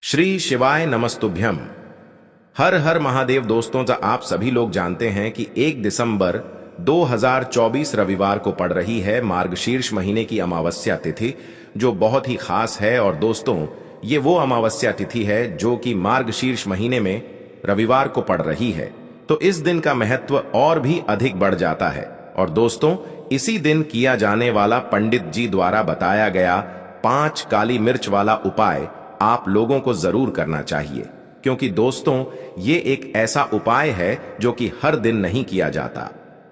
श्री शिवाय नमस्तुभ्यम। हर हर महादेव। दोस्तों, आप सभी लोग जानते हैं कि 1 दिसंबर 2024 रविवार को पड़ रही है मार्गशीर्ष महीने की अमावस्या तिथि, जो बहुत ही खास है। और दोस्तों, ये वो अमावस्या तिथि है जो कि मार्गशीर्ष महीने में रविवार को पड़ रही है, तो इस दिन का महत्व और भी अधिक बढ़ जाता है। और दोस्तों, इसी दिन किया जाने वाला पंडित जी द्वारा बताया गया 5 काली मिर्च वाला उपाय आप लोगों को जरूर करना चाहिए, क्योंकि दोस्तों, ये एक ऐसा उपाय है जो कि हर दिन नहीं किया जाता।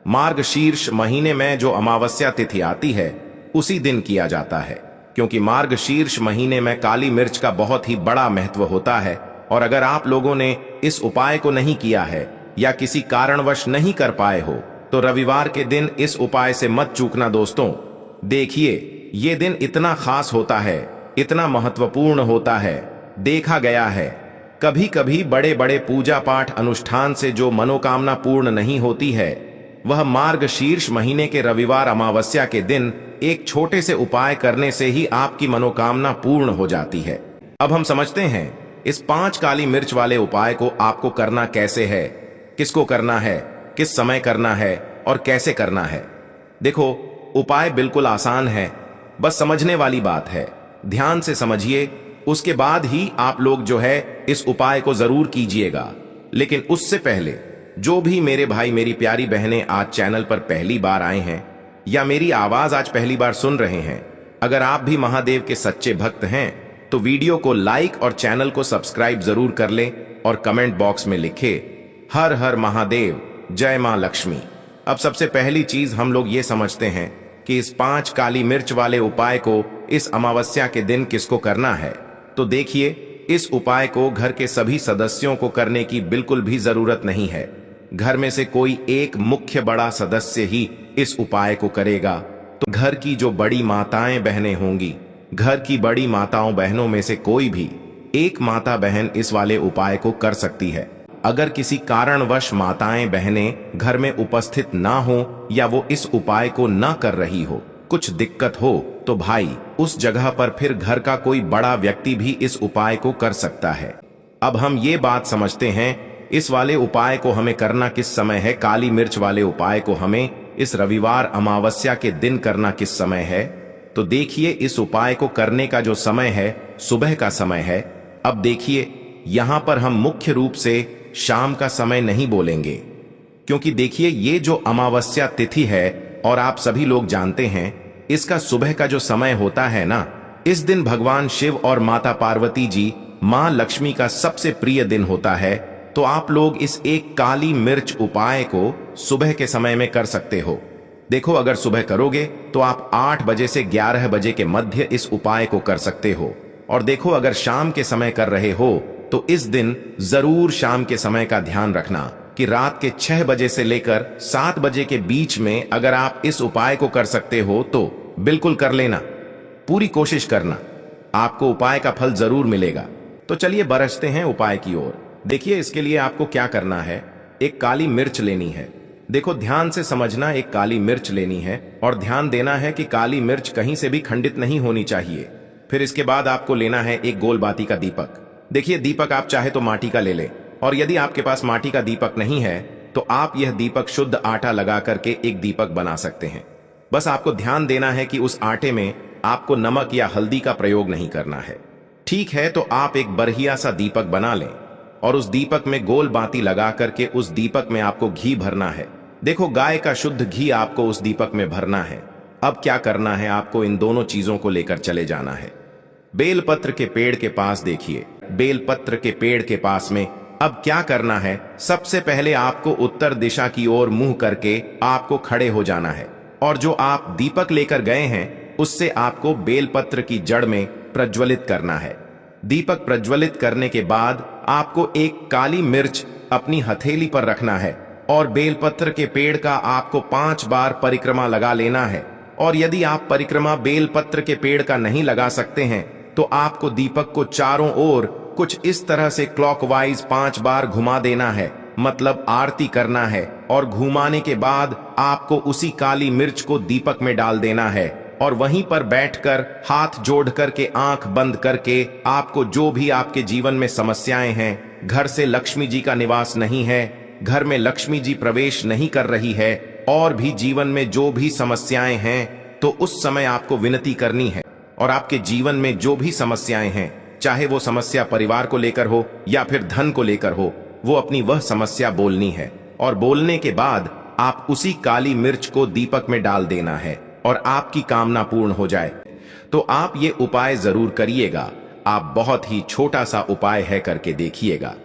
मार्गशीर्ष महीने में जो अमावस्या तिथि आती है उसी दिन किया जाता है, क्योंकि मार्गशीर्ष महीने में काली मिर्च का बहुत ही बड़ा महत्व होता है। और अगर आप लोगों ने इस उपाय को नहीं किया है या किसी कारणवश नहीं कर पाए हो, तो रविवार के दिन इस उपाय से मत चूकना दोस्तों। देखिए, ये दिन इतना खास होता है, इतना महत्वपूर्ण होता है। देखा गया है कभी कभी बड़े बड़े पूजा पाठ अनुष्ठान से जो मनोकामना पूर्ण नहीं होती है, वह मार्गशीर्ष महीने के रविवार अमावस्या के दिन एक छोटे से उपाय करने से ही आपकी मनोकामना पूर्ण हो जाती है। अब हम समझते हैं इस 5 काली मिर्च वाले उपाय को आपको करना कैसे है, किसको करना है, किस समय करना है और कैसे करना है। देखो, उपाय बिल्कुल आसान है, बस समझने वाली बात है। ध्यान से समझिए, उसके बाद ही आप लोग जो है इस उपाय को जरूर कीजिएगा। लेकिन उससे पहले जो भी मेरे भाई मेरी प्यारी बहनें आज चैनल पर पहली बार आए हैं या मेरी आवाज आज पहली बार सुन रहे हैं, अगर आप भी महादेव के सच्चे भक्त हैं तो वीडियो को लाइक और चैनल को सब्सक्राइब जरूर कर लें और कमेंट बॉक्स में लिखे हर हर महादेव, जय मां लक्ष्मी। अब सबसे पहली चीज हम लोग ये समझते हैं कि इस 5 काली मिर्च वाले उपाय को इस अमावस्या के दिन किसको करना है। तो देखिए, इस उपाय को घर के सभी सदस्यों को करने की बिल्कुल भी जरूरत नहीं है। घर में से कोई एक मुख्य बड़ा सदस्य ही इस उपाय को करेगा। तो घर की जो बड़ी माताएं बहनें होंगी, घर की बड़ी माताओं बहनों में से कोई भी एक माता बहन इस वाले उपाय को कर सकती है। अगर किसी कारणवश माताएं बहनें घर में उपस्थित ना हो या वो इस उपाय को ना कर रही हो, कुछ दिक्कत हो, तो भाई उस जगह पर फिर घर का कोई बड़ा व्यक्ति भी इस उपाय को कर सकता है। अब हम ये बात समझते हैं इस वाले उपाय को हमें करना किस समय है। काली मिर्च वाले उपाय को हमें इस रविवार अमावस्या के दिन करना किस समय है। तो देखिए, इस उपाय को करने का जो समय है सुबह का समय है। अब देखिए, यहां पर हम मुख्य रूप से शाम का समय नहीं बोलेंगे, क्योंकि देखिए, ये जो अमावस्या तिथि है और आप सभी लोग जानते हैं इसका सुबह का जो समय होता है ना, इस दिन भगवान शिव और माता पार्वती जी, मां लक्ष्मी का सबसे प्रिय दिन होता है। तो आप लोग इस एक काली मिर्च उपाय को सुबह के समय में कर सकते हो। देखो, अगर सुबह करोगे तो आप 8 बजे से 11 बजे के मध्य इस उपाय को कर सकते हो। और देखो, अगर शाम के समय कर रहे हो तो इस दिन जरूर शाम के समय का ध्यान रखना कि रात के 6 बजे से लेकर 7 बजे के बीच में अगर आप इस उपाय को कर सकते हो तो बिल्कुल कर लेना। पूरी कोशिश करना, आपको उपाय का फल जरूर मिलेगा। तो चलिए बरसते हैं उपाय की ओर। देखिए, इसके लिए आपको क्या करना है, एक काली मिर्च लेनी है। देखो, ध्यान से समझना, एक काली मिर्च लेनी है और ध्यान देना है कि काली मिर्च कहीं से भी खंडित नहीं होनी चाहिए। फिर इसके बाद आपको लेना है एक गोल बाती का दीपक। देखिए, दीपक आप चाहे तो माटी का ले ले, और यदि आपके पास माटी का दीपक नहीं है तो आप यह दीपक शुद्ध आटा लगा करके एक दीपक बना सकते हैं। बस आपको ध्यान देना है कि उस आटे में आपको नमक या हल्दी का प्रयोग नहीं करना है। ठीक है, तो आप एक बढ़िया सा दीपक बना लें और उस दीपक में गोल बाती लगा करके उस दीपक में आपको घी भरना है। देखो, गाय का शुद्ध घी आपको उस दीपक में भरना है। अब क्या करना है, आपको इन दोनों चीजों को लेकर चले जाना है। बेलपत्र के पेड़ के पास देखिए, बेलपत्र के पेड़ के पास में अब क्या करना है, सबसे पहले आपको उत्तर दिशा की ओर मुंह करके आपको खड़े हो जाना है और जो आप दीपक लेकर गए हैं उससे आपको बेलपत्र की जड़ में प्रज्वलित करना है। दीपक प्रज्वलित करने के बाद आपको एक काली मिर्च अपनी हथेली पर रखना है और बेलपत्र के पेड़ का आपको 5 बार परिक्रमा लगा लेना है। और यदि आप परिक्रमा बेलपत्र के पेड़ का नहीं लगा सकते हैं तो आपको दीपक को चारों ओर कुछ इस तरह से क्लॉकवाइज 5 बार घुमा देना है, मतलब आरती करना है। और घुमाने के बाद आपको उसी काली मिर्च को दीपक में डाल देना है और वहीं पर बैठकर हाथ जोड़ करके आंख बंद करके आपको जो भी आपके जीवन में समस्याएं हैं, घर से लक्ष्मी जी का निवास नहीं है, घर में लक्ष्मी जी प्रवेश नहीं कर रही है, और भी जीवन में जो भी समस्याएं हैं, तो उस समय आपको विनती करनी है और आपके जीवन में जो भी समस्याएं हैं, चाहे वो समस्या परिवार को लेकर हो या फिर धन को लेकर हो, वो अपनी वह समस्या बोलनी है और बोलने के बाद आप उसी काली मिर्च को दीपक में डाल देना है और आपकी कामना पूर्ण हो जाए। तो आप ये उपाय जरूर करिएगा। आप बहुत ही छोटा सा उपाय है, करके देखिएगा।